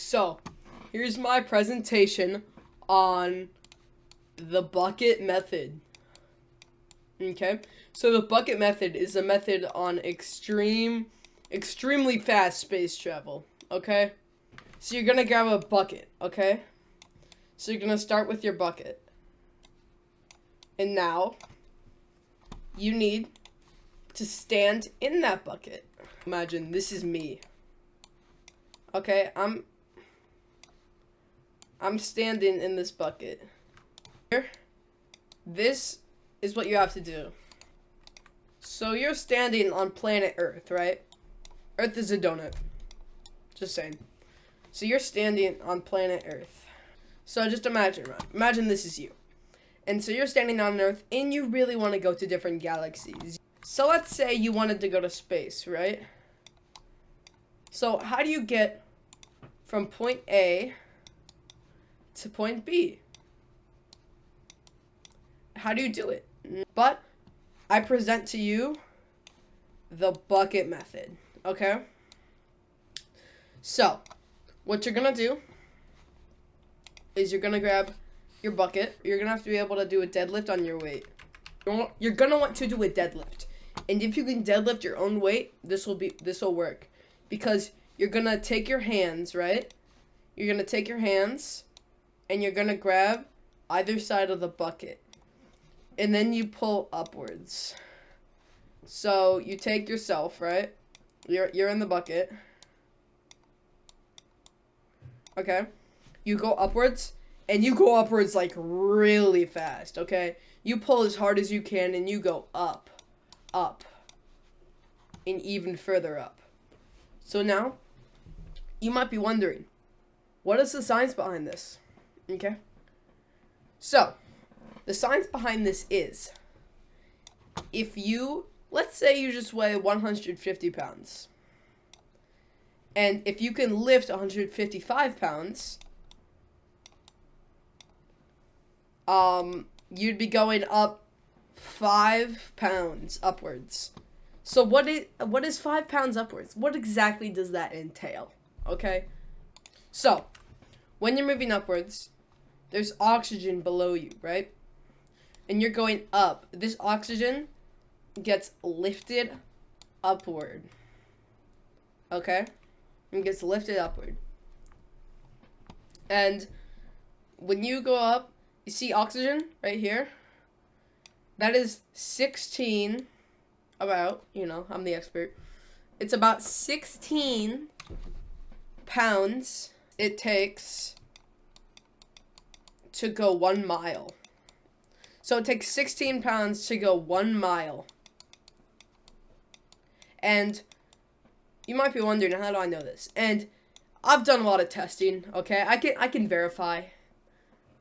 So, here's my presentation on the bucket method. Okay, so the bucket method is a method on extremely fast space travel. Okay, so you're gonna grab a bucket. Okay, so you're gonna start with your bucket, and now you need to stand in that bucket. Imagine this is me. Okay, I'm standing in this bucket. Here, this is what you have to do. So you're standing on planet Earth, right? Earth is a donut. Just saying. So you're standing on planet Earth. So just imagine this is you. And so you're standing on Earth and you really want to go to different galaxies. So let's say you wanted to go to space, right? So how do you get from point A to point B? How do you do it? But I present to you the bucket method, okay? So, what you're gonna do is you're gonna grab your bucket. You're gonna have to be able to do a deadlift on your weight. You're gonna want to do a deadlift. And if you can deadlift your own weight, this will work. Because you're gonna take your hands, right? You're gonna take your hands and you're gonna grab either side of the bucket. And then you pull upwards. So you take yourself, right? You're in the bucket. Okay. You go upwards, and you go upwards like really fast, okay? You pull as hard as you can and you go up, up, and even further up. So now, you might be wondering, what is the science behind this? Okay? So, the science behind this is, if you, let's say you just weigh 150 pounds, and if you can lift 155 pounds, you'd be going up 5 pounds upwards. So what is 5 pounds upwards? What exactly does that entail? Okay? So, when you're moving upwards, there's oxygen below you, right? And you're going up. This oxygen gets lifted upward. Okay? It gets lifted upward. And when you go up, you see oxygen right here? That is 16, I'm the expert. It's about 16 pounds it takes to go 1 mile. So it takes 16 pounds to go 1 mile. And you might be wondering, how do I know this? And I've done a lot of testing, okay? I can verify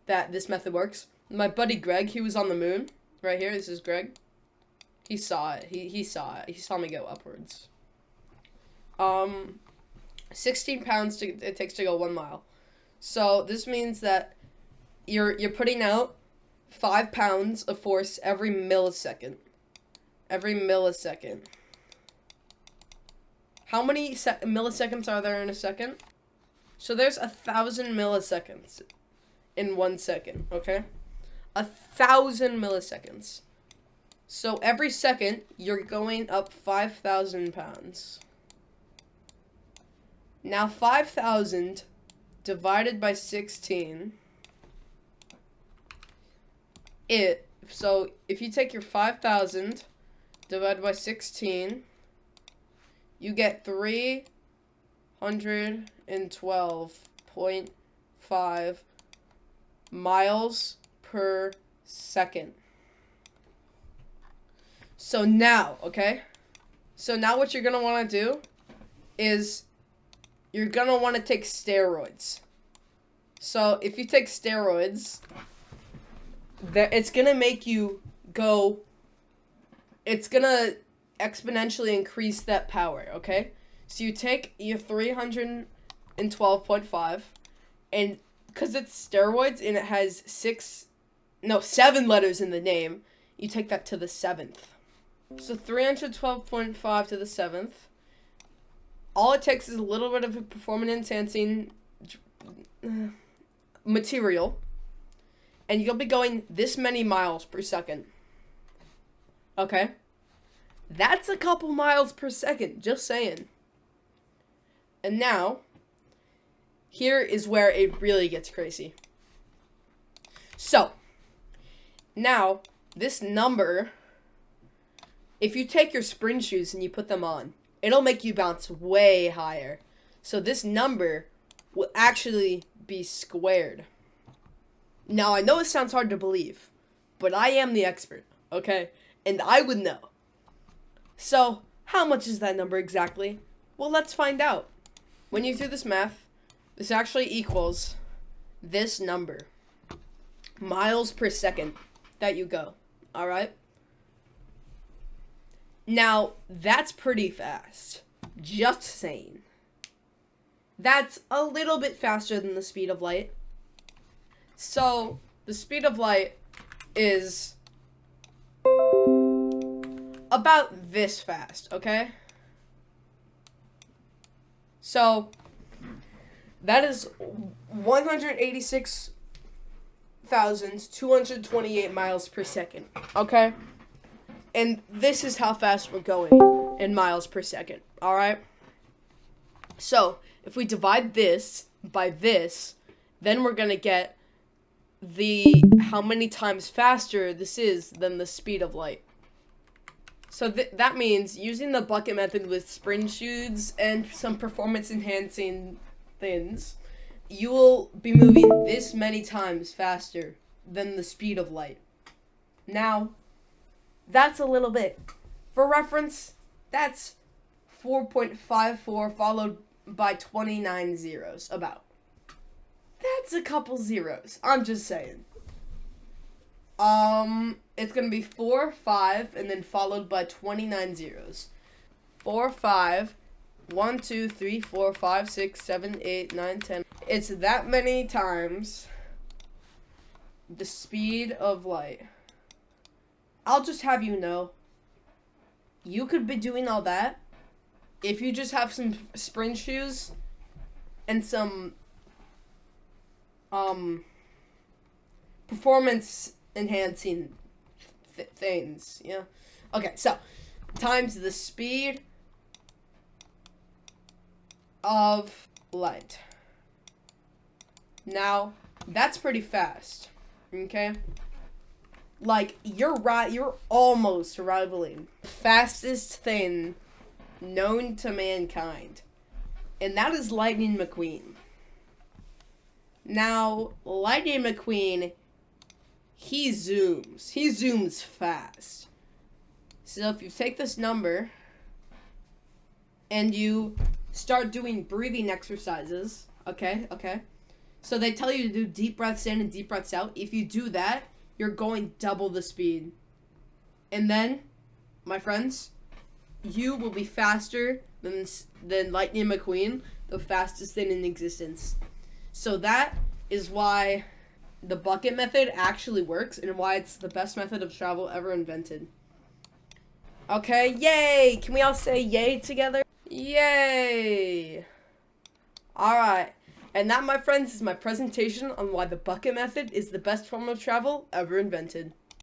that this method works. My buddy Greg, he was on the moon. Right here, this is Greg. He saw it. He saw it. He saw me go upwards. 16 pounds it takes to go 1 mile. So this means that you're putting out 5 pounds of force every millisecond. Every millisecond. How many milliseconds are there in a second? So there's 1,000 milliseconds in 1 second, okay? 1,000 milliseconds. So every second, you're going up 5,000 pounds. Now 5,000 divided by 16, so if you take your 5,000 divided by 16, you get 312.5 miles per second. So now, okay? So now what you're going to want to do is you're going to want to take steroids. So if you take steroids, it's going to make you go, it's going to exponentially increase that power, okay? So you take your 312.5, and because it's steroids and it has 7 letters in the name, you take that to the 7th. So 312.5 to the 7th. All it takes is a little bit of a performance enhancing material, and you'll be going this many miles per second. Okay? That's a couple miles per second, just saying. And now, here is where it really gets crazy. So, now, this number, if you take your sprint shoes and you put them on, it'll make you bounce way higher. So this number will actually be squared. Now, I know it sounds hard to believe, but I am the expert, okay? And I would know. So, how much is that number exactly? Well, let's find out. When you do this math, this actually equals this number. Miles per second that you go, alright? Now, that's pretty fast. Just saying. That's a little bit faster than the speed of light. So, the speed of light is about this fast, okay? So, that is 186,228 miles per second, okay? And this is how fast we're going in miles per second, alright? So, if we divide this by this, then we're going to get how many times faster this is than the speed of light. So that means using the bucket method with sprint shoes and some performance enhancing things, you will be moving this many times faster than the speed of light. Now, that's a little bit. For reference, that's 4.54 followed by 29 zeros, about. That's a couple zeros. I'm just saying. It's gonna be 4, 5, and then followed by 29 zeros. 4, 5, 1, 2, 3, 4, 5, 6, 7, 8, 9, 10. It's that many times the speed of light. I'll just have you know, you could be doing all that if you just have some sprint shoes and some performance enhancing things, yeah. Okay, so times the speed of light. Now, that's pretty fast, okay? Like, you're almost rivaling the fastest thing known to mankind, and that is Lightning McQueen. Now, Lightning McQueen, he zooms fast. So if you take this number and you start doing breathing exercises, okay? So they tell you to do deep breaths in and deep breaths out. If you do that, you're going double the speed. And then, my friends, you will be faster than Lightning McQueen, the fastest thing in existence. So that is why the bucket method actually works and why it's the best method of travel ever invented. Okay, yay! Can we all say yay together? Yay! Alright, and that, my friends, is my presentation on why the bucket method is the best form of travel ever invented.